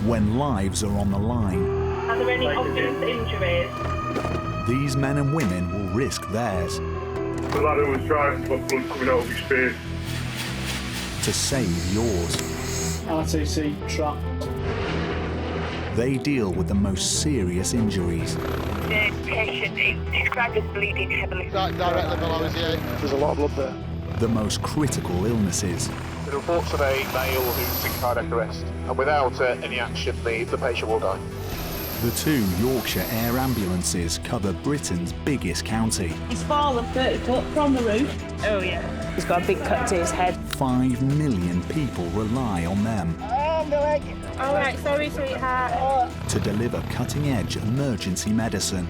when lives are on the line. Are there any obvious injuries? These men and women will risk theirs. The lad who was driving got blood coming out of his face. To save yours. RTC truck. They deal with the most serious injuries. The patient is described as bleeding heavily. Directly below his ear. There's a lot of blood there. The most critical illnesses. The reports of a male who's in cardiac arrest, and without any action, the patient will die. The two Yorkshire Air Ambulances cover Britain's biggest county. He's fallen 30 foot from the roof. Oh, yeah. He's got a big cut to his head. 5 million people rely on them. All right, sorry, sweetheart. To deliver cutting-edge emergency medicine.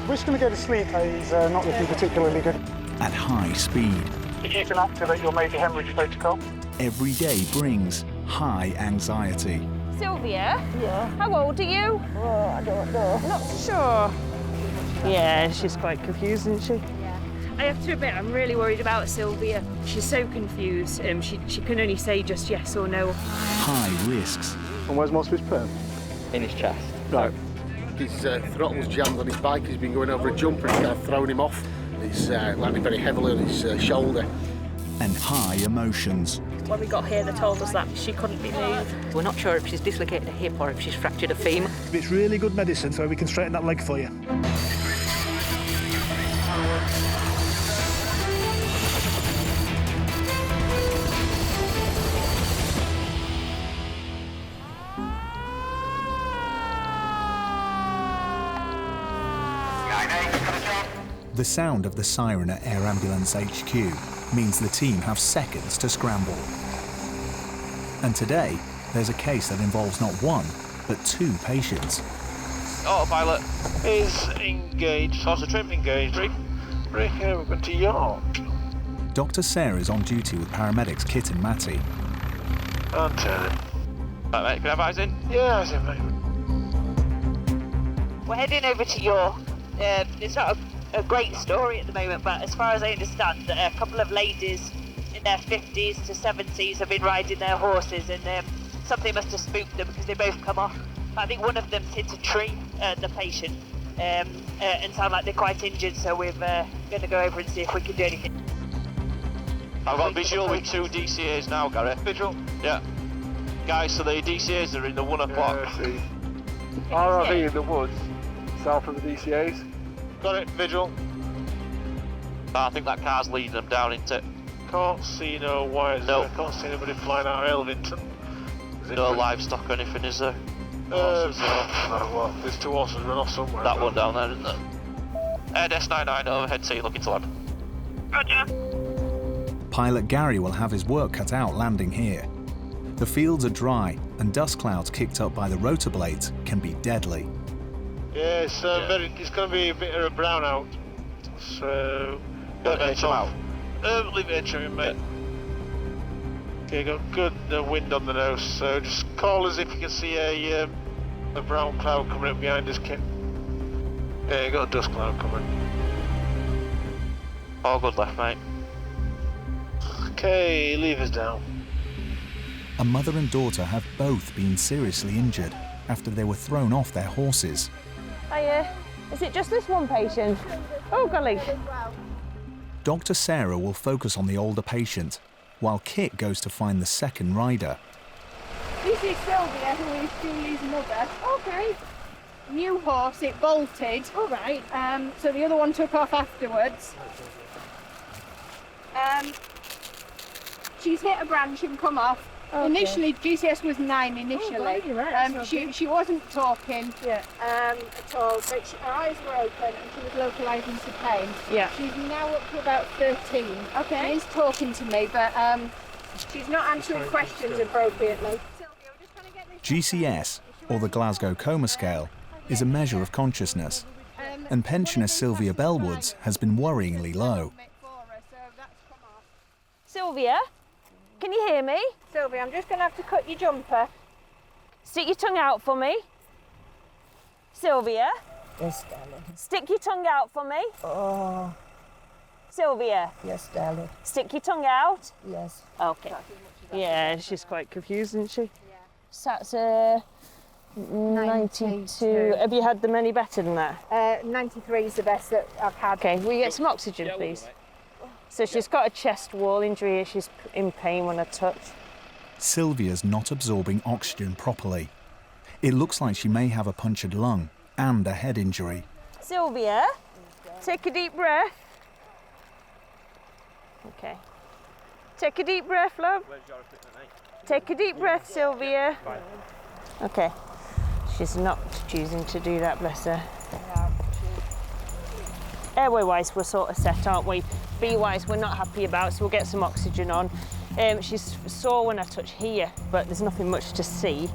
We're just going to go to sleep. He's not looking particularly good. At high speed. If you can activate your major hemorrhage protocol. Every day brings high anxiety. Sylvia? Yeah. How old are you? Oh, I don't know. Not sure. Yeah, she's quite confused, isn't she? I have to admit, I'm really worried about Sylvia. She's so confused. She can only say just yes or no. High risks. And where's most of his perm? In his chest. Right. His throttle's jammed on his bike. He's been going over a jump and it's thrown him off. He's landed very heavily on his shoulder. And high emotions. When we got here, they told us that she couldn't be moved. We're not sure if she's dislocated a hip or if she's fractured a femur. It's really good medicine, so we can straighten that leg for you. The sound of the siren at Air Ambulance HQ means the team have seconds to scramble. And today, there's a case that involves not one, but 2 patients. Autopilot is engaged. Source of trip engaged. Breaking over to York. Dr. Sarah is on duty with paramedics Kit and Matty. I'm turning. Right, mate, can I have eyes in? Yeah, eyes in, mate. We're heading over to York. It's not a great story at the moment, but as far as I understand, a couple of ladies in their 50s to 70s have been riding their horses, and something must have spooked them because they both come off. I think one of them's hit a tree, the patient, and sound like they're quite injured, so we're going to go over and see if we can do anything. I've got visual with 2 DCAs now, Gary. Visual? Yeah. Guys, so the DCAs are in the 1 o'clock. RRV in the woods, south of the DCAs. Got it, visual. I think that car's leading them down into it. Can't see no wires. No. Can't see anybody flying out of Elvington. No livestock or anything, is there? No, well, there's 2 horses run off somewhere. That one down there, isn't there? Air Desk 99 overhead, so you're looking to land. Roger. Pilot Gary will have his work cut out landing here. The fields are dry, and dust clouds kicked up by the rotor blades can be deadly. Yeah, it's going to be a bit of a brownout. So, Got to HM out. Leave it HM, mate. Okay, got good wind on the nose, so just call us if you can see a brown cloud coming up behind us, Kim. Yeah, you got a dust cloud coming. All good left, mate. Okay, leave us down. A mother and daughter have both been seriously injured after they were thrown off their horses. Hiya. Is it just this one patient? Oh, golly. Dr. Sarah will focus on the older patient, while Kit goes to find the second rider. This is Sylvia, who is Julie's mother. Okay. New horse, it bolted. All right. So the other one took off afterwards. She's hit a branch and come off. Okay. Initially, GCS was 9 initially. Oh, right. She wasn't talking at all, but her eyes were open and she was localising to pain. Yeah. She's now up to about 13. Okay. She is talking to me, but she's not answering questions appropriately. GCS, or the Glasgow Coma Scale, is a measure of consciousness, and pensioner Sylvia Bellwoods has been worryingly low. Sylvia, can you hear me? Sylvia, I'm just going to have to cut your jumper. Stick your tongue out for me. Sylvia? Yes, darling. Stick your tongue out for me. Oh. Sylvia? Yes, darling. Stick your tongue out. Yes. Okay. Yeah, she's quite confused, isn't she? Sats are 92. Have you had them any better than that? 93 is the best that I've had. Okay, will you get some oxygen, please? So she's got a chest wall injury here. She's in pain when I touch. Sylvia's not absorbing oxygen properly. It looks like she may have a punctured lung and a head injury. Sylvia, take a deep breath. Okay. Take a deep breath, love. Take a deep breath, Sylvia. Okay. She's not choosing to do that, bless her. Airway-wise, we're sort of set, aren't we? B-wise, we're not happy about, so we'll get some oxygen on. She's sore when I touch here, but there's nothing much to see.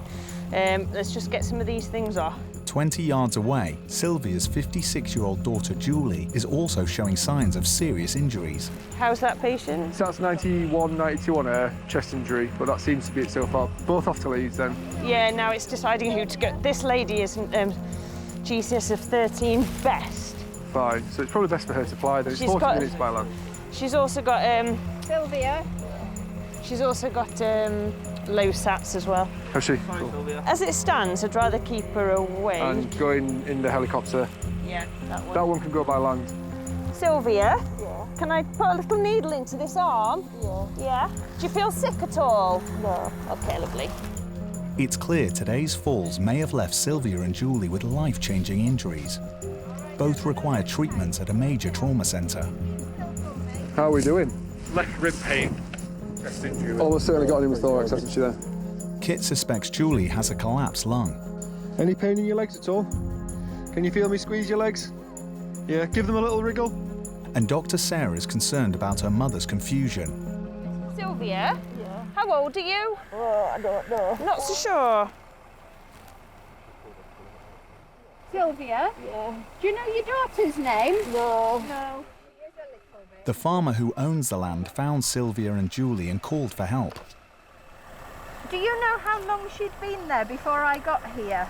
Let's just get some of these things off. 20 yards away, Sylvia's 56-year-old daughter Julie is also showing signs of serious injuries. How's that patient? So that's 91, 92 on her chest injury, but that seems to be it so far. Both off to Leeds then? Yeah, now it's deciding who to go. This lady is GCS of 13 best. Fine, so it's probably best for her to fly then. It's 40 minutes by land. She's also got... Sylvia. She's also got low sats as well. Has she? Cool. As it stands, I'd rather keep her away. And going in the helicopter? Yeah, that one. That one can go by land. Sylvia? Yeah? Can I put a little needle into this arm? Yeah. Yeah? Do you feel sick at all? No. Okay, lovely. It's clear today's falls may have left Sylvia and Julie with life-changing injuries. Both require treatment at a major trauma centre. How are we doing? Left rib pain. Chest injury. Almost certainly got an pneumothorax, hasn't she there? Kit suspects Julie has a collapsed lung. Any pain in your legs at all? Can you feel me squeeze your legs? Yeah, give them a little wriggle. And Dr. Sarah is concerned about her mother's confusion. Sylvia? Yeah? How old are you? Oh, I don't know. Not so sure. Sylvia? Yeah. Do you know your daughter's name? No. No. The farmer who owns the land found Sylvia and Julie and called for help. Do you know how long she'd been there before I got here?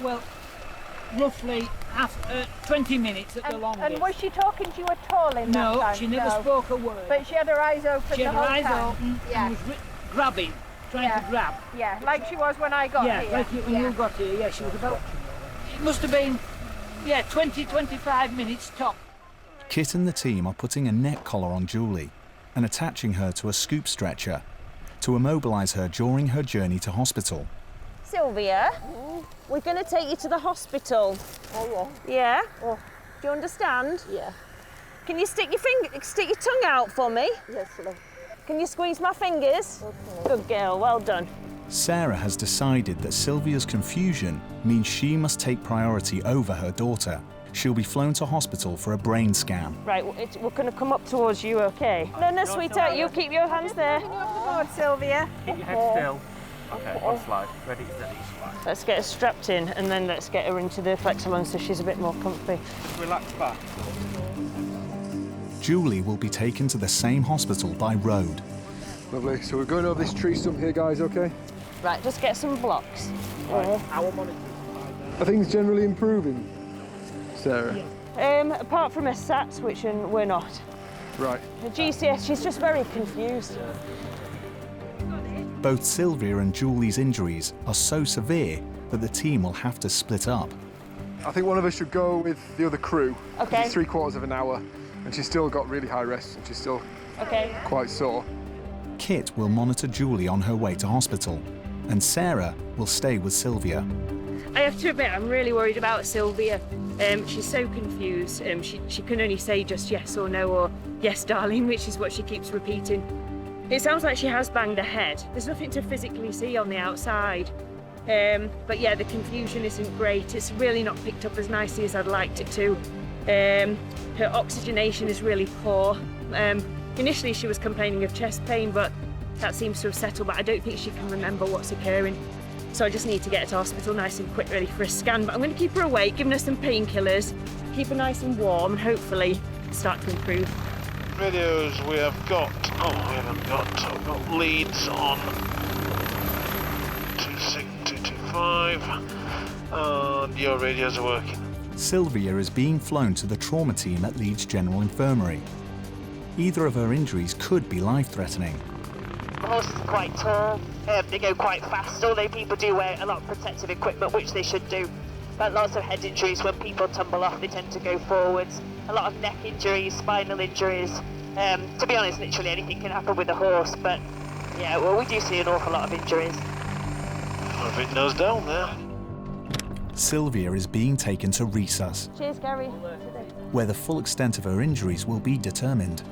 Well, roughly 20 minutes at the longest. And was she talking to you at all in that time? No, she never spoke a word. But she had her eyes open the whole time? She had her eyes open and was grabbing, trying to grab. Yeah, like she was when I got here. Yeah, like when you got here, yeah, she was about... It must have been, 20, 25 minutes top. Kit and the team are putting a neck collar on Julie and attaching her to a scoop stretcher to immobilise her during her journey to hospital. Sylvia, we're going to take you to the hospital. Oh, yeah. Yeah? Oh. Do you understand? Yeah. Can you stick your tongue out for me? Yes, love. Can you squeeze my fingers? Okay. Good girl, well done. Sarah has decided that Sylvia's confusion means she must take priority over her daughter. She'll be flown to hospital for a brain scan. Right, we're going to come up towards you, OK? No, sweetheart, you keep your hands there. Sylvia. Keep your head still. OK, one slide. Ready, steady, slide. Let's get her strapped in and then let's get her into the Flexalon so she's a bit more comfy. Relax back. Julie will be taken to the same hospital by road. Lovely. So we're going over this tree stump here, guys, OK? Right, just get some blocks. Our monitor. Are things generally improving, Sarah? Apart from her sats, which we're not. Right. The GCS, she's just very confused. Both Sylvia and Julie's injuries are so severe that the team will have to split up. I think one of us should go with the other crew. OK. It's 3/4 of an hour, and she's still got really high rest, and she's still quite sore. Kit will monitor Julie on her way to hospital, and Sarah will stay with Sylvia. I have to admit, I'm really worried about Sylvia. She's so confused. She can only say just yes or no or yes, darling, which is what she keeps repeating. It sounds like she has banged her head. There's nothing to physically see on the outside. But yeah, the confusion isn't great. It's really not picked up as nicely as I'd liked it to. Her oxygenation is really poor. Initially she was complaining of chest pain, but that seems to have settled, but I don't think she can remember what's occurring. So I just need to get her to hospital nice and quick, ready for a scan. But I'm going to keep her awake, giving her some painkillers, keep her nice and warm, and hopefully start to improve. Videos we have got, we've got leads on 26225, and your radios are working. Sylvia is being flown to the trauma team at Leeds General Infirmary. Either of her injuries could be life-threatening. The horse is quite tall. They go quite fast, although people do wear a lot of protective equipment, which they should do. But lots of head injuries. When people tumble off, they tend to go forwards. A lot of neck injuries, spinal injuries. To be honest, literally anything can happen with a horse, but yeah, well, we do see an awful lot of injuries. A bit nose down there. Sylvia is being taken to resus, Cheers, Gary. where the full extent of her injuries will be determined.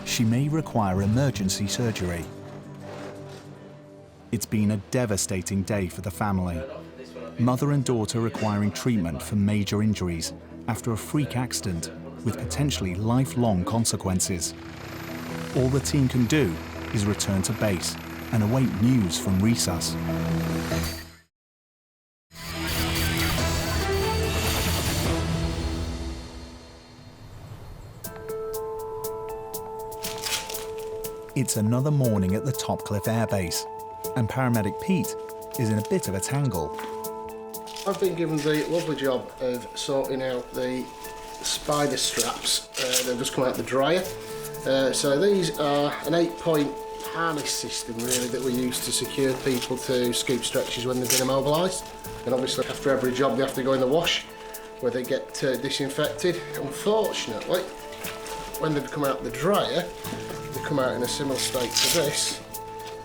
She may require emergency surgery. It's been a devastating day for the family. Mother and daughter requiring treatment for major injuries after a freak accident with potentially lifelong consequences. All the team can do is return to base and await news from resus. It's another morning at the Topcliffe Air Base, and paramedic Pete is in a bit of a tangle. I've been given the lovely job of sorting out the spider straps. They've just come out the dryer. So these are an 8-point harness system really that we use to secure people to scoop stretchers when they've been immobilised. And obviously after every job they have to go in the wash where they get disinfected. Unfortunately, when they've come out the dryer, they come out in a similar state to this.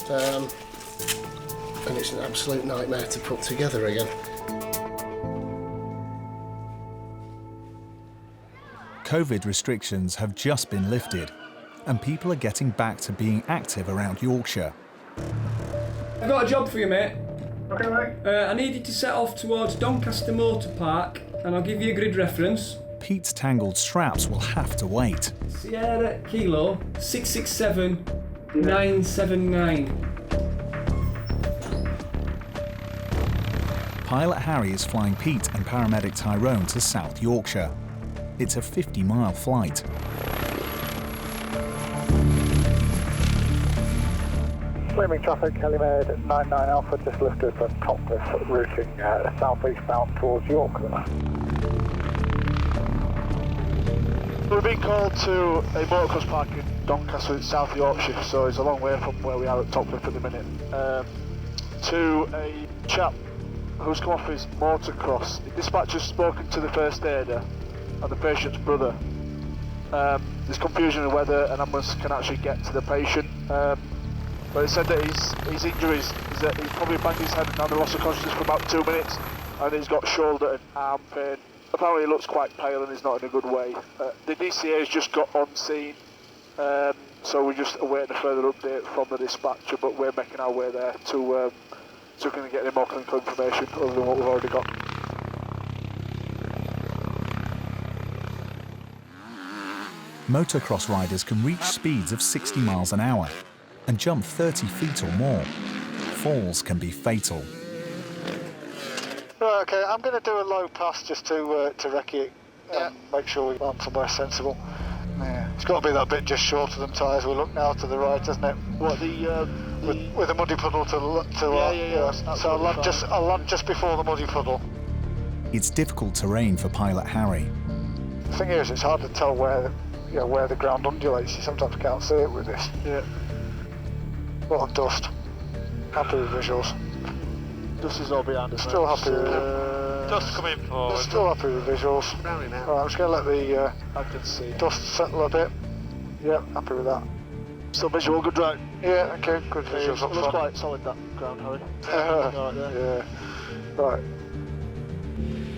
And it's an absolute nightmare to put together again. COVID restrictions have just been lifted, and people are getting back to being active around Yorkshire. I've got a job for you, mate. Okay, mate. I need you to set off towards Doncaster Motor Park, and I'll give you a grid reference. Pete's tangled straps will have to wait. Sierra Kilo 667 979. Pilot Harry is flying Pete and paramedic Tyrone to South Yorkshire. It's a 50-mile flight. Flaming traffic, helimed 99 Alpha, just lifted from Topcliffe, routing southeast bound towards York. We've been called to a motocross park in Doncaster in South Yorkshire, so it's a long way from where we are at Topcliffe at the minute, to a chap who's come off his motocross. The dispatcher's spoken to the first aider and the patient's brother. There's confusion of whether an ambulance can actually get to the patient, but it said that his injuries is that he's probably banged his head and had a loss of consciousness for about 2 minutes, and he's got shoulder and arm pain. Apparently he looks quite pale and he's not in a good way. The DCA has just got on scene, so we're just awaiting a further update from the dispatcher, but we're making our way there to kind of get any more clinical information other than what we've already got. Motocross riders can reach speeds of 60 miles an hour and jump 30 feet or more. Falls can be fatal. Right, okay, I'm going to do a low pass just to wreck it, make sure we land somewhere sensible. Yeah, it's got to be that bit just short of them tyres. We look now to the right, doesn't it? What, with a muddy puddle to yeah. So I'll land just before the muddy puddle. It's difficult terrain for pilot Harry. The thing is, it's hard to tell where the ground undulates. You sometimes can't see it with this. Yeah. A lot of dust. Happy with visuals. Dust is all behind us. Still happy with Dust coming forward. Still happy with visuals. Browning out. Right, I'm just going to let the I can see. dust settle a bit. Yeah, happy with that. Still visual, good drive. Yeah, okay, good visuals. Looks quite solid, that ground, Harry. Right there. Yeah. Right.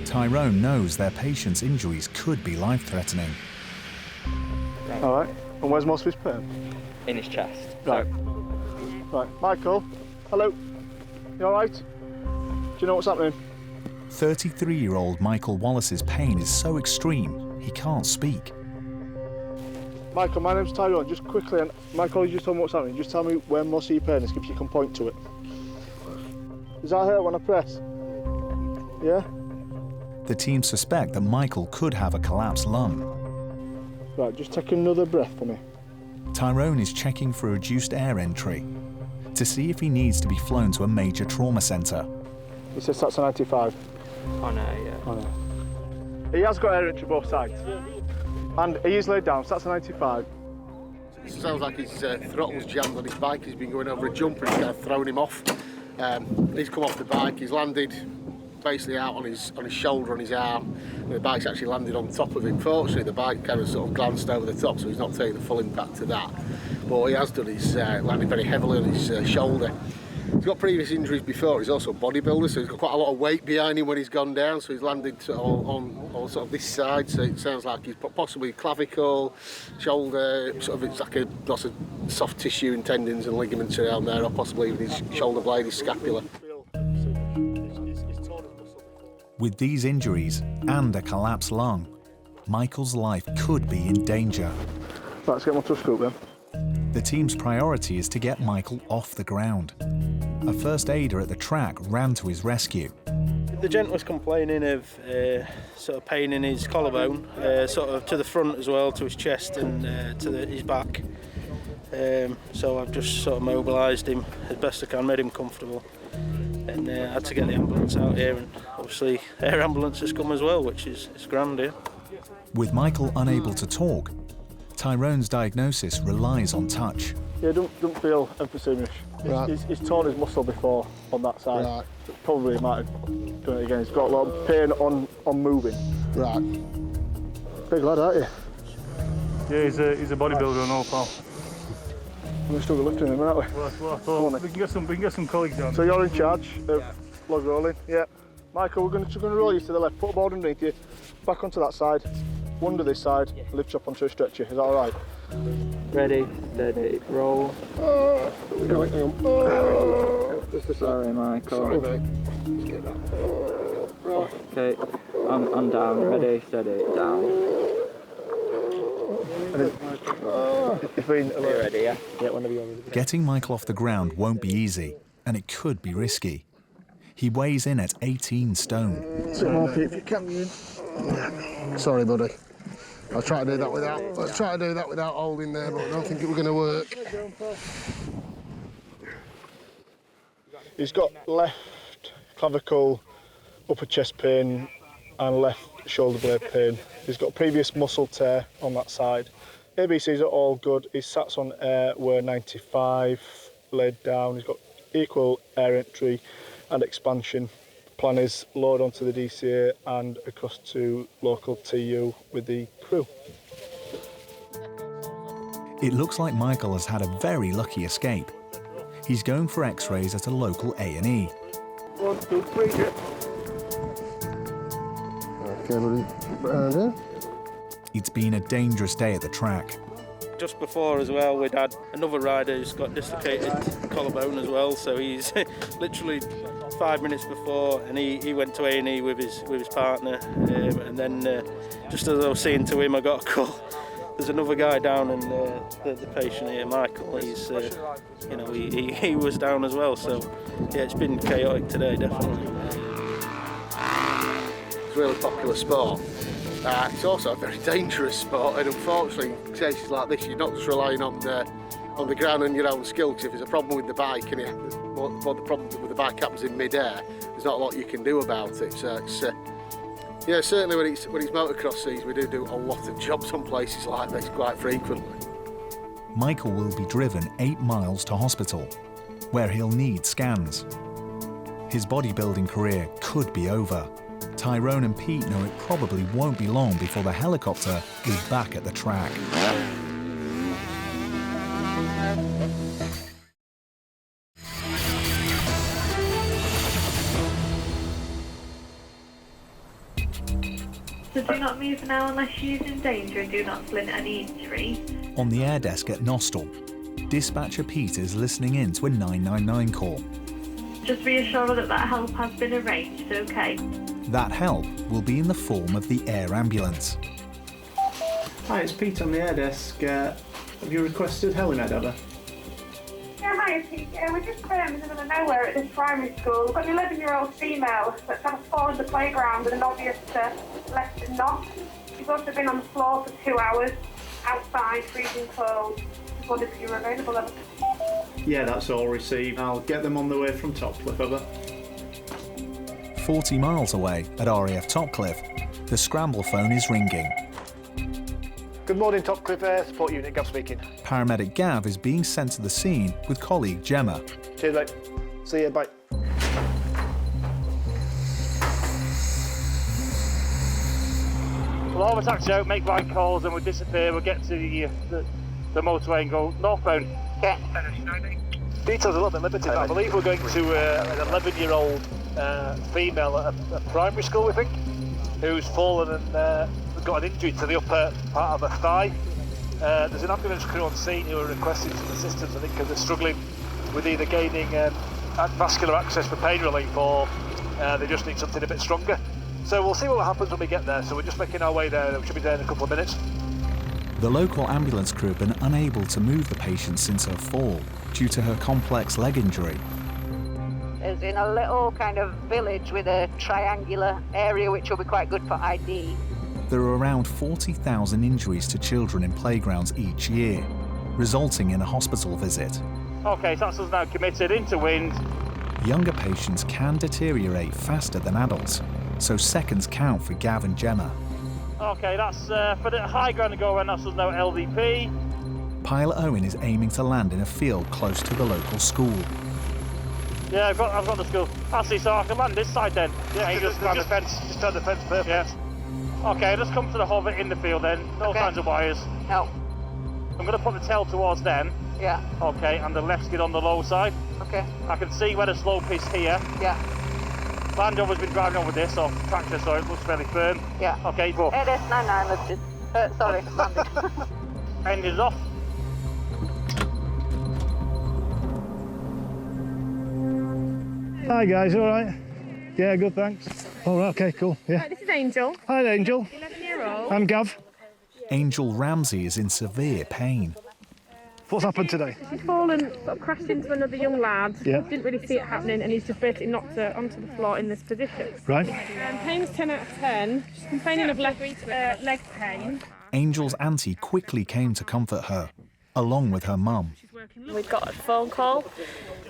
Tyrone knows their patient's injuries could be life-threatening. All right. And where's most of his pain? In his chest. Right. Right. Michael. Hello. You all right? Do you know what's happening? 33-year-old Michael Wallace's pain is so extreme, he can't speak. Michael, my name's Tyrone. Just quickly, and my colleague just told me what's happening. Just tell me where most of your pain is, if you can point to it. Does that hurt when I press? Yeah? The team suspect that Michael could have a collapsed lung. Right, just take another breath for me. Tyrone is checking for reduced air entry to see if he needs to be flown to a major trauma centre. He says that's a 95. Oh no, yeah. Oh, no. He has got air entry both sides. And he is laid down, so that's a 95. It sounds like his throttle's jammed on his bike. He's been going over a jump and it's kind of thrown him off. He's come off the bike. He's landed basically out on his shoulder, on his arm, and the bike's actually landed on top of him. Fortunately, the bike kind of sort of glanced over the top, so he's not taking the full impact of that. But what he has done is landed very heavily on his shoulder. He's got previous injuries before. He's also a bodybuilder, so he's got quite a lot of weight behind him when he's gone down. So he's landed on sort of this side. So it sounds like he's possibly clavicle, shoulder. Sort of it's like lots of soft tissue and tendons and ligaments around there, or possibly even his shoulder blade, his scapula. With these injuries and a collapsed lung, Michael's life could be in danger. Right, let's get my tough scoop then. The team's priority is to get Michael off the ground. A first aider at the track ran to his rescue. The gent was complaining of sort of pain in his collarbone, sort of to the front as well, to his chest and to his back. So I've just sort of mobilised him as best I can, made him comfortable, and had to get the ambulance out here. And obviously, air ambulance has come as well, which is grand here. With Michael unable to talk, Tyrone's diagnosis relies on touch. Yeah, don't feel emphysemic. Right. He's torn his muscle before on that side. Right. Probably might have done it again. He's got a lot of pain on moving. Right. Big lad, aren't you? Yeah, he's a bodybuilder and all, pal. We're still lifting him, aren't we? Well, I thought we can get some colleagues down. So you're in charge of log rolling? Yeah. Michael, we're going to roll you to the left. Put a board underneath you. Back onto that side. One to this side. Lift you up onto a stretcher. Is that all right? Ready, steady, roll. Sorry, Michael. Sorry, mate. Let's get that. Okay, I'm down. Ready, steady, down. Ready, yeah? Yeah, whenever you're ready. Getting Michael off the ground won't be easy, and it could be risky. He weighs in at 18 stone. Sit more, Pete, if you can. Sorry, buddy. I'll try to do that without holding there, but I don't think it was going to work. He's got left clavicle, upper chest pain, and left shoulder blade pain. He's got previous muscle tear on that side. ABCs are all good. His sats on air were 95, laid down. He's got equal air entry and expansion. Plan is load onto the DCA and across to local TU with the crew. It looks like Michael has had a very lucky escape. He's going for x-rays at a local A&E. 1, 2, 3, Okay, buddy. It's been a dangerous day at the track. Just before as well, we'd had another rider who's got dislocated collarbone as well, so he's literally 5 minutes before, and he went to A&E with his partner, and then just as I was saying to him, I got a call. There's another guy down, and the patient here, Michael, he's he was down as well. So yeah, it's been chaotic today, definitely. It's a really popular sport. It's also a very dangerous sport, and unfortunately, in cases like this, you're not just relying on the ground and your own skill. Because if there's a problem with the bike, and the problem with the bike happens in mid-air, there's not a lot you can do about it. So it's yeah, certainly when it's motocross season, we do a lot of jobs on places like this quite frequently. Michael will be driven 8 miles to hospital, where he'll need scans. His bodybuilding career could be over. Tyrone and Pete know it probably won't be long before the helicopter is back at the track. So do not move now unless she is in danger, and do not splint any injury. On the air desk at Nostell, dispatcher Pete is listening in to a 999 call. Just reassure her that help has been arranged, okay? That help will be in the form of the air ambulance. Hi, it's Pete on the air desk. Have you requested Helimed, ever? Yeah, hi, Pete. We're just in the middle of nowhere at this primary school. We've got an 11-year-old female that's had a fall in the playground with an obvious left knock. She's also been on the floor for 2 hours, outside, freezing cold. Just wondered if you were available, ever. Yeah, that's all received. I'll get them on the way from Topcliffe, over. 40 miles away at RAF Topcliffe, the scramble phone is ringing. Good morning, Topcliffe Air Support Unit, Gav speaking. Paramedic Gav is being sent to the scene with colleague Gemma. Cheers, mate. See you, bye. We'll all of a taxi out, make blind calls, and we'll disappear. We'll get to the motorway and go northbound. Okay. Details are a little bit limited, but I believe we're going to an 11-year-old female at a primary school, we think, who's fallen and got an injury to the upper part of her thigh. There's an ambulance crew on scene who are requesting some assistance, I think, because they're struggling with either gaining vascular access for pain relief or they just need something a bit stronger. So we'll see what happens when we get there. So we're just making our way there. We should be there in a couple of minutes. The local ambulance crew have been unable to move the patient since her fall due to her complex leg injury. It's in a little kind of village with a triangular area which will be quite good for ID. There are around 40,000 injuries to children in playgrounds each year, resulting in a hospital visit. Okay, so that's us now committed into wind. Younger patients can deteriorate faster than adults, so seconds count for Gav and Gemma. Okay, that's for the high ground to go around, that's us now LDP. Pilot Owen is aiming to land in a field close to the local school. Yeah, I've got the school. Actually, so I can land this side then. Yeah, just turn the fence. Just turn the fence, perfect. Yeah. Okay, just come to the hover in the field then. No signs of wires. No. I'm going to put the tail towards them. Yeah. Okay, and the left skid on the low side. Okay. I can see where the slope is here. Yeah. Land Rover's been driving over this, so tractor, so it looks fairly firm. Yeah. Okay, go. ADS99 lifted. Sorry, landed. Engines off. Hi guys, all right? Yeah, good, thanks. All right, okay, cool. Yeah. Right, this is Angel. Hi, Angel. 11-year-old. I'm Gav. Angel Ramsey is in severe pain. What's happened today? She's fallen, sort of crashed into another young lad. Yeah. Didn't really see it happening, and he's just basically knocked her onto the floor in this position. Right. Pain's 10 out of 10. She's complaining of leg pain. Angel's auntie quickly came to comfort her, along with her mum. We'd got a phone call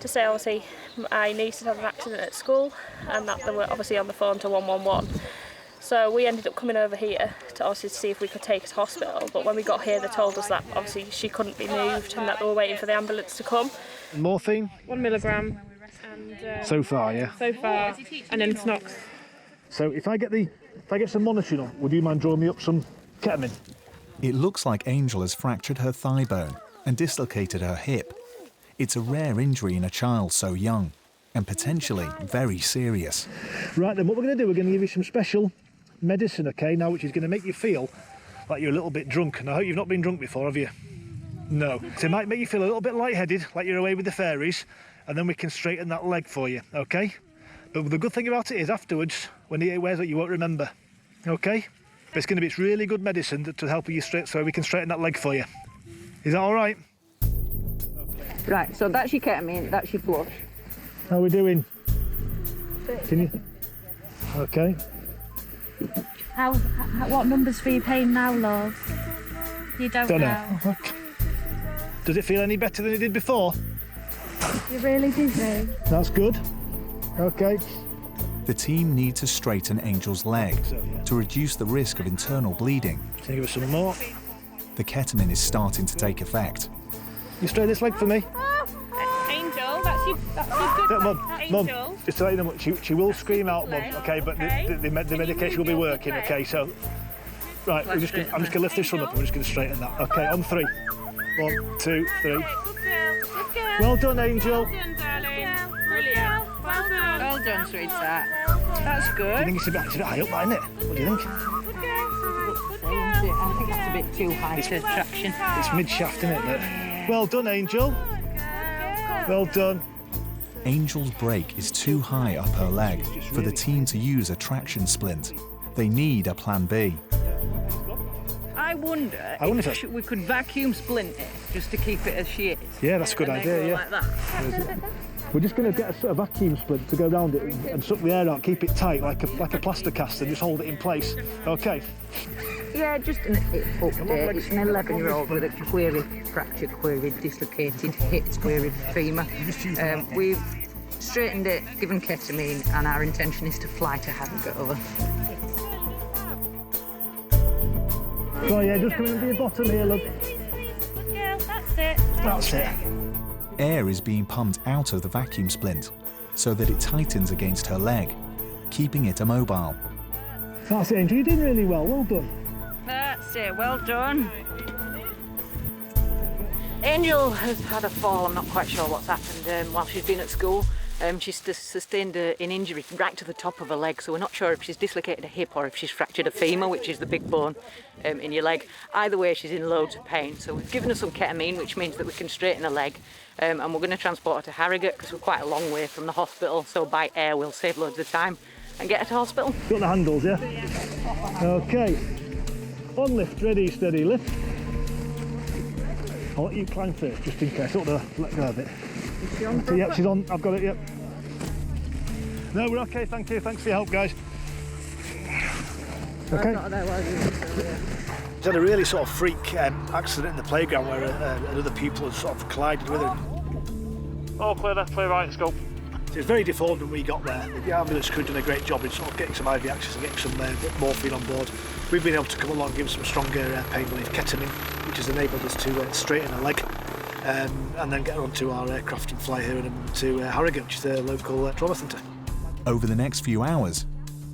to say obviously my niece had had an accident at school and that they were obviously on the phone to 111. So we ended up coming over here to obviously see if we could take her to hospital, but when we got here they told us that obviously she couldn't be moved and that they were waiting for the ambulance to come. Morphine? 1 milligram. And, so far, yeah? So far, and then Snox. So if I get some monitoring on, would you mind drawing me up some ketamine? It looks like Angel has fractured her thigh bone and dislocated her hip. It's a rare injury in a child so young, and potentially very serious. Right then, what we're going to do, we're going to give you some special medicine, okay, now, which is going to make you feel like you're a little bit drunk. And I hope you've not been drunk before, have you? No. So it might make you feel a little bit lightheaded, like you're away with the fairies, and then we can straighten that leg for you, okay? But the good thing about it is afterwards, when it wears out, you won't remember, okay? But it's really good medicine to help you straight, so we can straighten that leg for you. Is that all right? Right, so that's your ketamine, that's your flush. How are we doing? Can you? Okay. What numbers for your pain now, love? You don't know. Okay. Does it feel any better than it did before? You're really dizzy. That's good. Okay. The team need to straighten Angel's leg to reduce the risk of internal bleeding. Can you give us some more? The ketamine is starting to take effect. You straighten this leg for me. Angel, that's your good Mum, just to let you know, she will scream out, Mum, okay, but the medication will be working, okay, so... Right, I'm just going to lift this one up and we're just going to straighten that. Okay, on 3. 1, 2, 3. Well done, Angel. Well done, darling. Brilliant. Well done. Well done, sweetheart. That's good. Do you think it's a bit high up, isn't it? What do you think? I think that's a bit too high to traction. It's mid-shaft, isn't it? Well done, Angel. Well done. Angel's brake is too high up her leg for the team to use a traction splint. They need a plan B. I wonder if we could vacuum splint it just to keep it as she is. Yeah, that's a good idea, yeah. Like that. We're just going to get a vacuum splint to go around it and suck the air out, keep it tight like a plaster cast and just hold it in place. Okay. Yeah, just an update. It's an 11-year-old with a fractured, queried, dislocated hip, queried femur. We've straightened it, given ketamine, and our intention is to fly to Harrogate over. Oh yeah, just come into your bottom here, look. Yeah, that's it. That's it. Air is being pumped out of the vacuum splint so that it tightens against her leg, keeping it immobile. That's it, Angel. You did really well. Well done. That's it, well done. Angel has had a fall. I'm not quite sure what's happened while she's been at school. She's sustained an injury right to the top of her leg, so we're not sure if she's dislocated a hip or if she's fractured a femur, which is the big bone in your leg. Either way, she's in loads of pain, so we've given her some ketamine, which means that we can straighten her leg, and we're going to transport her to Harrogate because we're quite a long way from the hospital, so by air we'll save loads of time and get her to hospital. Got the handles, yeah? Okay. On lift, ready, steady, lift. I'll let you climb first, just in case. I don't want to let go of it. Is she on? Yep, she's on. I've got it, yep. No, we're okay, thank you. Thanks for your help, guys. Okay. She's had a really sort of freak accident in the playground where another pupil had sort of collided with her. All clear left, clear right, let's go. It was very deformed when we got there. The ambulance crew did a great job in sort of getting some IV access and getting some morphine on board. We've been able to come along and give some stronger pain relief ketamine, which has enabled us to straighten her leg and then get her onto our aircraft and fly her to Harrogate, which is the local trauma centre. Over the next few hours,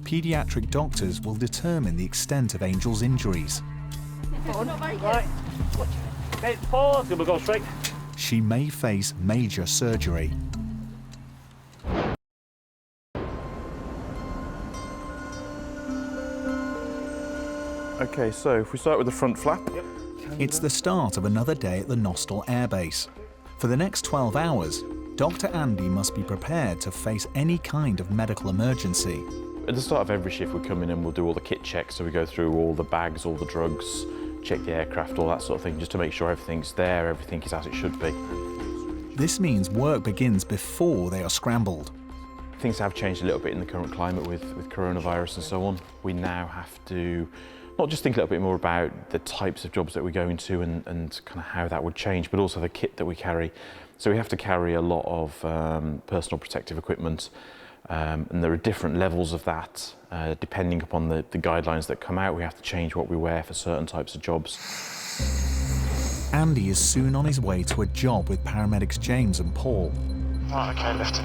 paediatric doctors will determine the extent of Angel's injuries. Right. Okay, pause, and we'll go straight. She may face major surgery. Okay, so if we start with the front flap. Yep. It's the start of another day at the Nostell Air Base. For the next 12 hours, Dr. Andy must be prepared to face any kind of medical emergency. At the start of every shift we come in and we'll do all the kit checks, so we go through all the bags, all the drugs, check the aircraft, all that sort of thing, just to make sure everything's there, everything is as it should be. This means work begins before they are scrambled. Things have changed a little bit in the current climate with coronavirus and so on. We now have to not just think a little bit more about the types of jobs that we go into and kind of how that would change, but also the kit that we carry. So we have to carry a lot of personal protective equipment, and there are different levels of that. Depending upon the guidelines that come out, we have to change what we wear for certain types of jobs. Andy is soon on his way to a job with paramedics James and Paul. Right, okay, left.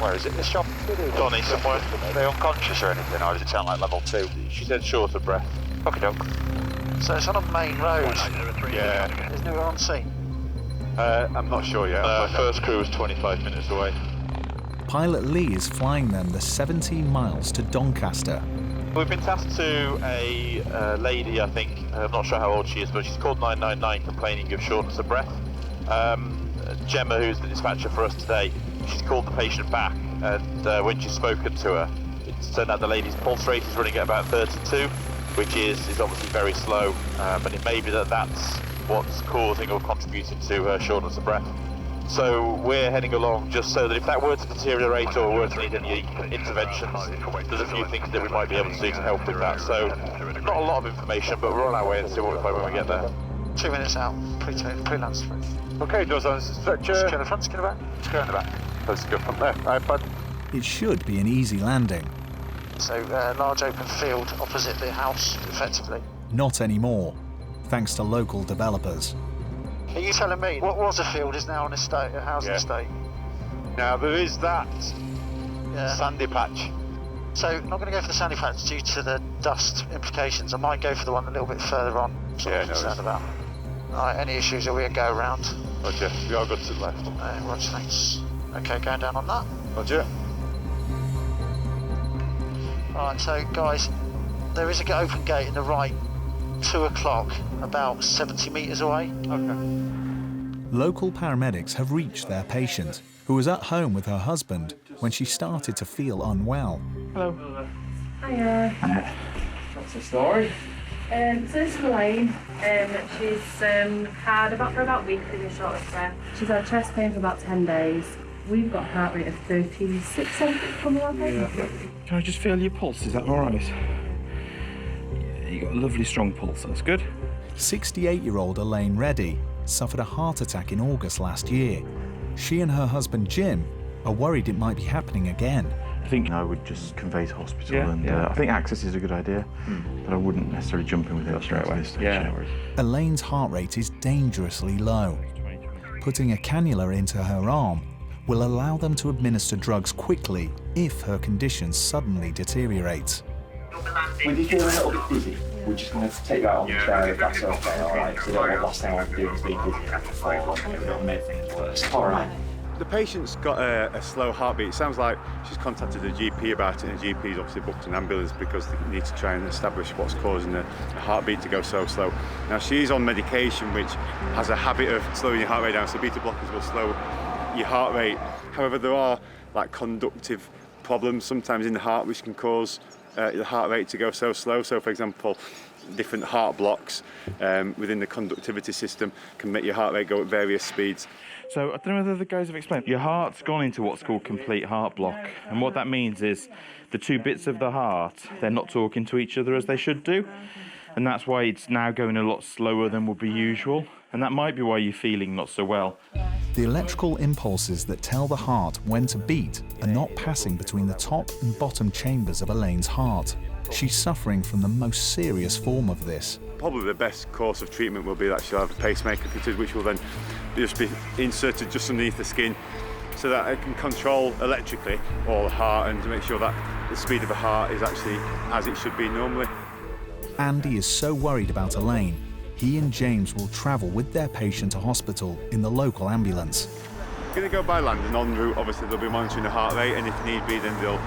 Where is it, this job? Donny somewhere. Are they unconscious or anything, or does it sound like level 2? She said short of breath. Okie doke. So it's on a main road. Yeah. There's no one on scene. I'm not sure yet. First crew was 25 minutes away. Pilot Lee is flying them the 17 miles to Doncaster. We've been tasked to a lady, I think, I'm not sure how old she is, but she's called 999 complaining of shortness of breath. Gemma, who's the dispatcher for us today, she's called the patient back, and when she's spoken to her, it's turned out the lady's pulse rate is running at about 32, which is obviously very slow, and it may be that's what's causing or contributing to her shortness of breath. So we're heading along just so that if that were to deteriorate or were to need any interventions, there's a few things that we might be able to do to help with that. So not a lot of information, but we're on our way and see what we find when we get there. 2 minutes out, pre-land through. Okay, doors on stretcher. Secure the front, secure the back. Secure in the back. Let's go from there. iPad. It should be an easy landing. So large open field opposite the house, effectively. Not anymore, thanks to local developers. Are you telling me what was a field is now an estate, a housing estate? Now there is that sandy patch. So not going to go for the sandy patch due to the dust implications. I might go for the one a little bit further on. I'm concerned about. Alright, any issues or we go round? Roger, we are good to the left. Roger, thanks. Okay, going down on that. Roger. Alright, so guys, there is an open gate in the right, 2 o'clock, about 70 metres away. Okay. Local paramedics have reached their patient, who was at home with her husband when she started to feel unwell. Hello. Hiya. What's the story? So this is Elaine. She's had for about a week with a short of breath. She's had chest pain for about 10 days. We've got a heart rate of 36 from our patient. Can I just feel your pulse? Is that all right? You got a lovely strong pulse, that's good. 68-year-old Elaine Reddy suffered a heart attack in August last year. She and her husband Jim are worried it might be happening again. I think I would just convey to hospital, Yeah, and yeah. I think access is a good idea, but I wouldn't necessarily jump in with it straight away. Elaine's heart rate is dangerously low. Putting a cannula into her arm will allow them to administer drugs quickly if her condition suddenly deteriorates. When you feel a little bit dizzy, we're just going to take that on the chair if that's okay, alright? So the last thing I want to do is being dizzy and fall on, it'll make things worse. Alright. The patient's got a slow heartbeat. It sounds like she's contacted her GP about it, and the GP's obviously booked an ambulance because they need to try and establish what's causing the heartbeat to go so slow. Now, she's on medication which has a habit of slowing your heart rate down, so beta blockers will slow your heart rate. However, there are like conductive problems sometimes in the heart which can cause the heart rate to go so slow. So, for example, different heart blocks within the conductivity system can make your heart rate go at various speeds. So I don't know whether the guys have explained. Your heart's gone into what's called complete heart block, and what that means is the two bits of the heart, they're not talking to each other as they should do, and that's why it's now going a lot slower than would be usual, and that might be why you're feeling not so well. The electrical impulses that tell the heart when to beat are not passing between the top and bottom chambers of Elaine's heart. She's suffering from the most serious form of this. Probably the best course of treatment will be that she'll have a pacemaker fitted, which will then just be inserted just underneath the skin so that it can control electrically all the heart and to make sure that the speed of the heart is actually as it should be normally. Andy is so worried about Elaine, he and James will travel with their patient to hospital in the local ambulance. We're going to go by land, and en route obviously they'll be monitoring the heart rate, and if need be then they'll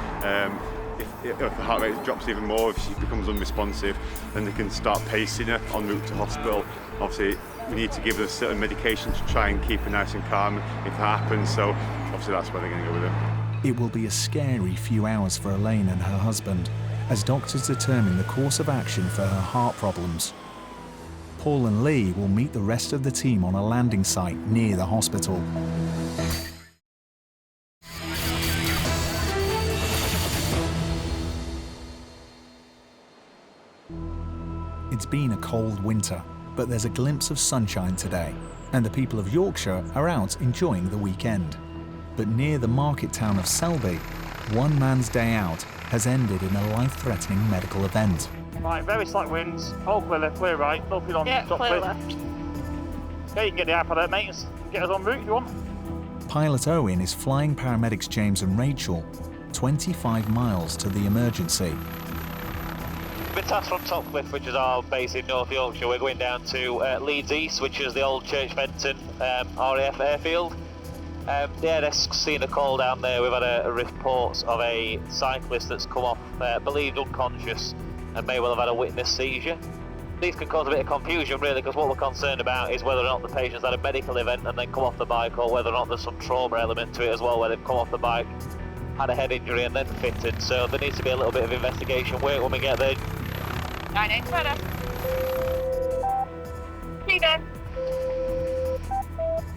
if the heart rate drops even more, if she becomes unresponsive, then they can start pacing her en route to hospital. Obviously we need to give her certain medication to try and keep her nice and calm if that happens, so obviously that's where they're going to go with her. It will be a scary few hours for Elaine and her husband as doctors determine the course of action for her heart problems. Paul and Lee will meet the rest of the team on a landing site near the hospital. It's been a cold winter, but there's a glimpse of sunshine today, and the people of Yorkshire are out enjoying the weekend. But near the market town of Selby, one man's day out has ended in a life-threatening medical event. Right, very slight winds, all clear right, nothing on top clear cliff. left. Yeah, you can get the iPad out, mate, and get us en route if you want. Pilot Owen is flying paramedics James and Rachel 25 miles to the emergency. We've been tasked from Topcliffe, which is our base in North Yorkshire. We're going down to Leeds East, which is the old Church Benton RAF airfield. The air desk's seen a call down there. We've had a report of a cyclist that's come off, believed unconscious, and may well have had a witness seizure. These can cause a bit of confusion really, because what we're concerned about is whether or not the patient's had a medical event and then come off the bike, or whether or not there's some trauma element to it as well, where they've come off the bike, had a head injury and then fitted. So there needs to be a little bit of investigation work when we get there. 9-8 weather. Clean.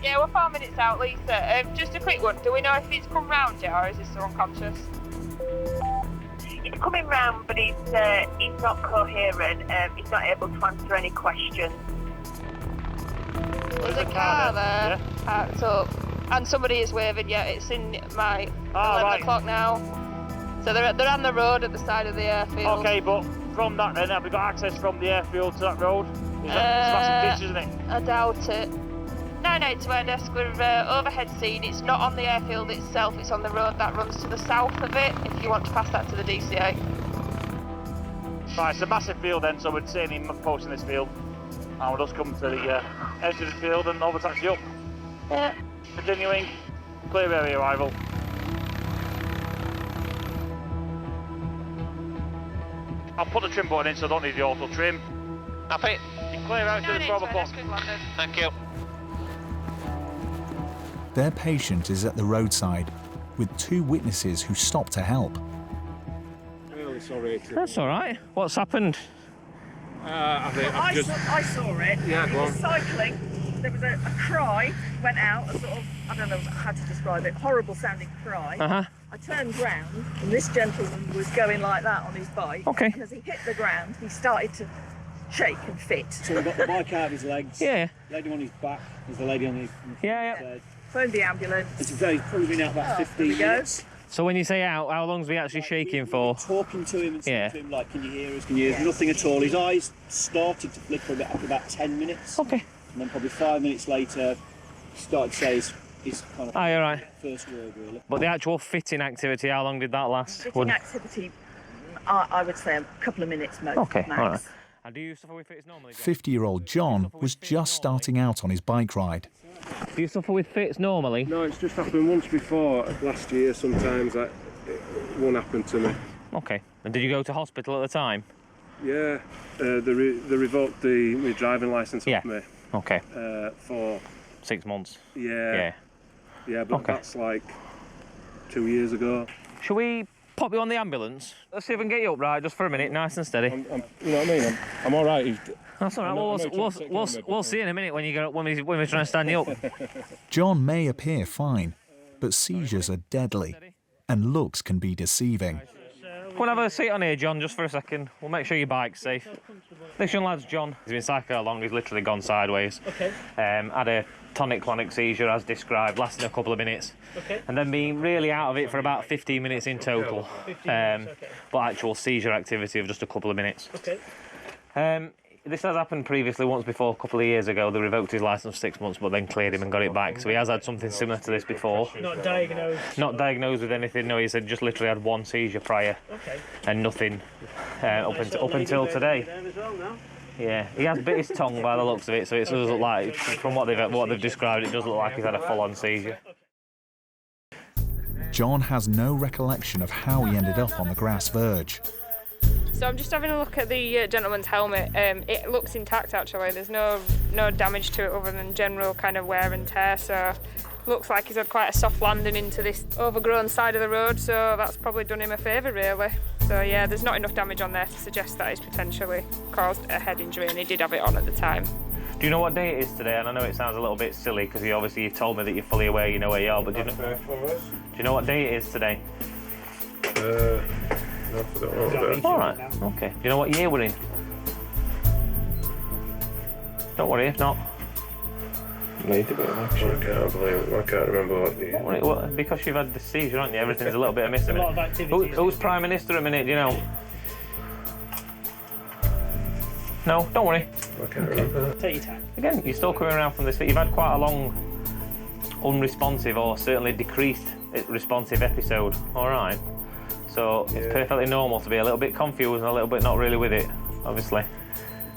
Yeah, we're 4 minutes out, Lisa. Just a quick one. Do we know if he's come round yet, or is he still unconscious? He's coming round, but he's not coherent. He's not able to answer any questions. There's a car there, parked up, and somebody is waving. Yeah, it's in my 11 o'clock now. So they're on the road at the side of the airfield. Okay, but from that then, have we got access from the airfield to that road? Is that massive ditch, isn't it? I doubt it. 9-8 to air desk, we're overhead scene. It's not on the airfield itself, it's on the road that runs to the south of it, if you want to pass that to the DCA. Right, it's a massive field then, so we'd see any posts in this field. And we'll just come to the edge of the field and over taxi up. Yeah. Continuing, clear area arrival. I'll put the trim button in so I don't need the auto trim. Happy? You clear out to the 12 o'clock. Thank you. Their patient is at the roadside with two witnesses who stop to help. Really sorry. That's all right. What's happened? I saw it. Yeah, he was cycling. There was a cry, went out, a sort of, I don't know how to describe it, horrible sounding cry. I turned round and this gentleman was going like that on his bike. Okay. And as he hit the ground, he started to shake and fit. So he got the bike out of his legs. Yeah. Lady on his back. There's the lady on his phoned the ambulance. It's probably been out about 15 minutes. So when you say out, how long's we actually shaking for? Talking to him and saying to him, like, can you hear us? Can you hear us? Nothing at all. His eyes started to flicker after about 10 minutes. Okay. And then probably 5 minutes later, he started to say his kind of you're right. first word, really. But the actual fitting activity, how long did that last? Fitting activity, I would say a couple of minutes max. Okay, all right. And do you suffer with fits normally? 50-year-old John was just starting out on his bike ride. Do you suffer with fits normally? No, it's just happened once before, last year sometimes, that it won't happen to me. Okay. And did you go to hospital at the time? Yeah, they revoked my driving licence off me. Okay. For 6 months? Yeah, but that's like 2 years ago. Shall we pop you on the ambulance? Let's see if we can get you up right, just for a minute, nice and steady. You know what I mean? I'm all right. That's all right. We'll see in a minute when you get up, when we're trying to stand you up. John may appear fine, but seizures are deadly, and looks can be deceiving. Come and have a seat on here, John, just for a second. We'll make sure your bike's safe. This young lad's John. He's been cycling along, he's literally gone sideways. Okay. Had a tonic-clonic seizure, as described, lasting a couple of minutes. Okay. And then being really out of it for about 15 minutes in total. 15 minutes, okay. But actual seizure activity of just a couple of minutes. Okay. This has happened previously, once before, a couple of years ago. They revoked his licence for 6 months, but then cleared him and got it back. So he has had something similar to this before. Not diagnosed? Not diagnosed with anything, no. He said just literally had one seizure prior. Okay. And nothing up until today. Yeah, he has bit his tongue by the looks of it, so it does look like, from what they've described, it does look like he's had a full-on seizure. John has no recollection of how he ended up on the grass verge. So I'm just having a look at the gentleman's helmet. It looks intact actually. There's no damage to it other than general kind of wear and tear. So looks like he's had quite a soft landing into this overgrown side of the road. So that's probably done him a favour really. So yeah, there's not enough damage on there to suggest that he's potentially caused a head injury, and he did have it on at the time. Do you know what day it is today? And I know it sounds a little bit silly because you've told me that you're fully aware, you know where you are. But do you know what day it is today? I forgot. All right. Okay. Do you know what year we're in? Don't worry if not. Need a bit of action. I can't remember what year. Don't worry. Well, because you've had the seizure, aren't you? Everything's a little bit amiss. A lot of activity. Who's Prime Minister at a minute? Do you know? No. Don't worry. I can't remember. Take your time. Again, you're still coming around from this. You've had quite a long, unresponsive, or certainly decreased responsive episode. All right. So it's perfectly normal to be a little bit confused and a little bit not really with it, obviously.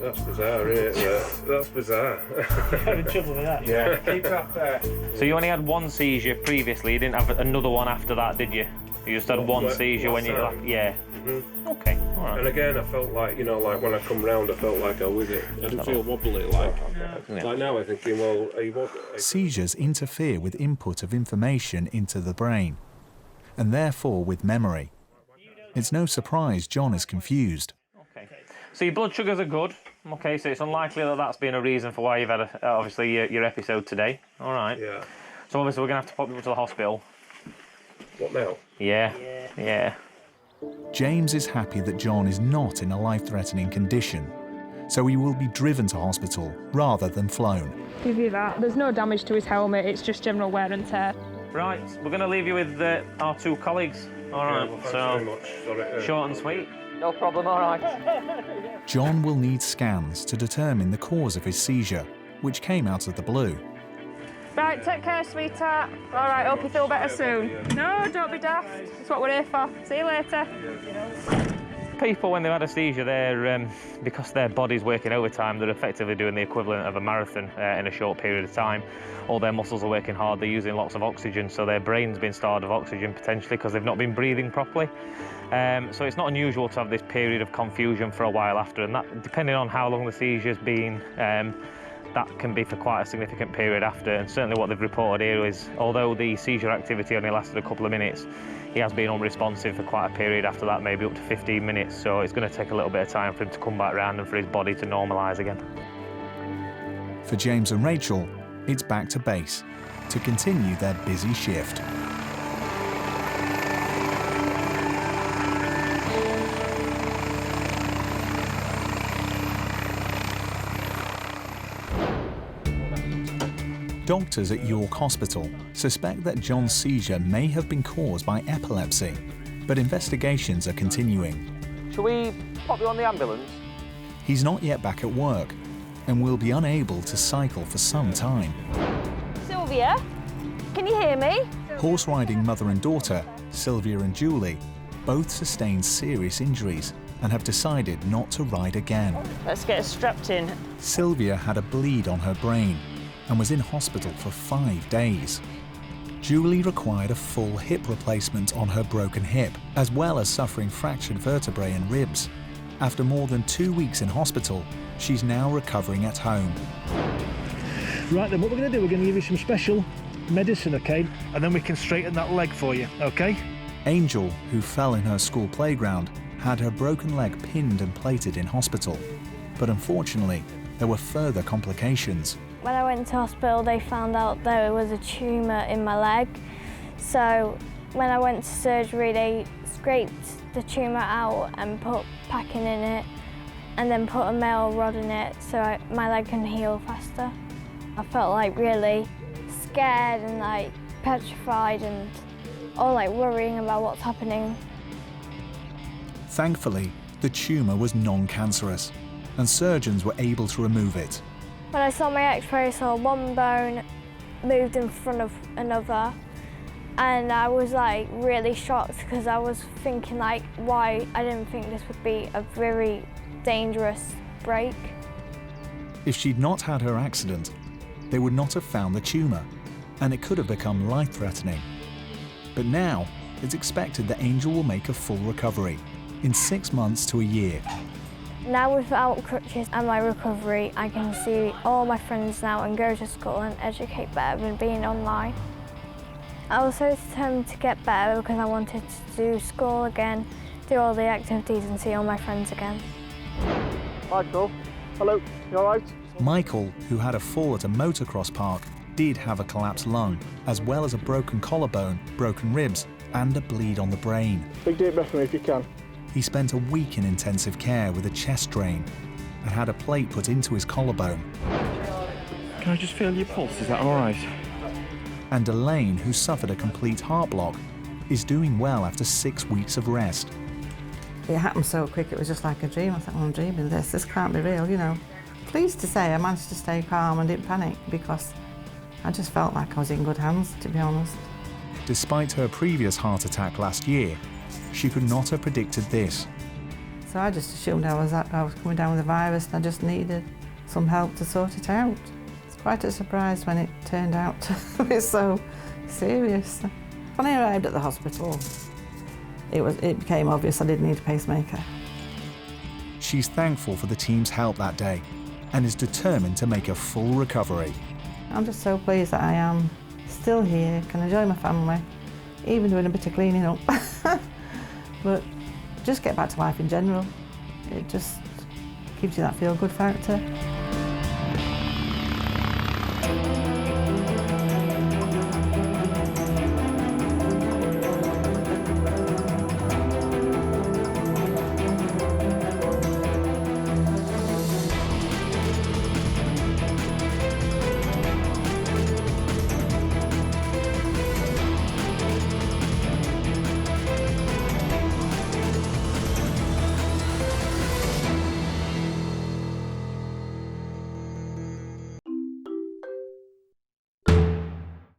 That's bizarre, isn't it? That's bizarre. You're having trouble with that? Yeah. Keep that there. So you only had one seizure previously, you didn't have another one after that, did you? You just had one seizure when you... Yeah. Mm-hmm. Okay, all right. And again, I felt like, you know, like when I come round, I felt like I was with it. I didn't feel wobbly, like. Yeah. Like now I'm thinking, well, are you wobbly? Seizures interfere with input of information into the brain, and therefore with memory. It's no surprise John is confused. Okay. So your blood sugars are good. Okay, so it's unlikely that that's been a reason for why you've had, obviously, your episode today. All right. Yeah. So obviously we're going to have to pop you to the hospital. What now? Yeah. James is happy that John is not in a life-threatening condition, so he will be driven to hospital rather than flown. Give you that. There's no damage to his helmet, it's just general wear and tear. Right, we're going to leave you with our two colleagues. All right, well, thanks very much. Sorry, short and sweet. No problem, all right. John will need scans to determine the cause of his seizure, which came out of the blue. Right, take care, sweetheart. All right, hope you feel better soon. No, don't be daft. That's what we're here for. See you later. People, when they've had a seizure, they're because their body's working overtime, they're effectively doing the equivalent of a marathon in a short period of time. All their muscles are working hard, they're using lots of oxygen, so their brain's been starved of oxygen potentially because they've not been breathing properly. So it's not unusual to have this period of confusion for a while after, and that, depending on how long the seizure's been, that can be for quite a significant period after. And certainly what they've reported here is, although the seizure activity only lasted a couple of minutes, he has been unresponsive for quite a period after that, maybe up to 15 minutes. So it's going to take a little bit of time for him to come back round and for his body to normalise again. For James and Rachel, it's back to base to continue their busy shift. Doctors at York Hospital suspect that John's seizure may have been caused by epilepsy, but investigations are continuing. Shall we pop you on the ambulance? He's not yet back at work and will be unable to cycle for some time. Sylvia, can you hear me? Horse-riding mother and daughter, Sylvia and Julie, both sustained serious injuries and have decided not to ride again. Let's get her strapped in. Sylvia had a bleed on her brain and was in hospital for 5 days. Julie required a full hip replacement on her broken hip, as well as suffering fractured vertebrae and ribs. After more than 2 weeks in hospital, she's now recovering at home. Right then, what we're going to do, we're going to give you some special medicine, okay? And then we can straighten that leg for you, okay? Angel, who fell in her school playground, had her broken leg pinned and plated in hospital. But unfortunately, there were further complications. When I went to hospital, they found out there was a tumour in my leg. So when I went to surgery, they scraped the tumour out and put packing in it, and then put a metal rod in it so my leg can heal faster. I felt like really scared and like petrified and all like worrying about what's happening. Thankfully, the tumour was non-cancerous and surgeons were able to remove it. When I saw my x-ray, I saw one bone moved in front of another, and I was like really shocked because I was thinking like why I didn't think this would be a very dangerous break. If she'd not had her accident, they would not have found the tumour, and it could have become life-threatening. But now, it's expected that Angel will make a full recovery in 6 months to a year. Now without crutches and my recovery, I can see all my friends now and go to school and educate better than being online. I was so determined to get better because I wanted to do school again, do all the activities and see all my friends again. Michael, hello, you all right? Michael, who had a fall at a motocross park, did have a collapsed lung, as well as a broken collarbone, broken ribs, and a bleed on the brain. Big deep breath for me if you can. He spent a week in intensive care with a chest drain and had a plate put into his collarbone. Can I just feel your pulse? Is that all right? And Elaine, who suffered a complete heart block, is doing well after 6 weeks of rest. It happened so quick, it was just like a dream. I thought, oh, I'm dreaming this. This can't be real, you know. Pleased to say I managed to stay calm and didn't panic because I just felt like I was in good hands, to be honest. Despite her previous heart attack last year, she could not have predicted this. So I just assumed I was coming down with a virus and I just needed some help to sort it out. It's quite a surprise when it turned out to be so serious. When I arrived at the hospital, it became obvious I did need a pacemaker. She's thankful for the team's help that day and is determined to make a full recovery. I'm just so pleased that I am still here, can enjoy my family, even doing a bit of cleaning up. But just get back to life in general. It just gives you that feel-good factor.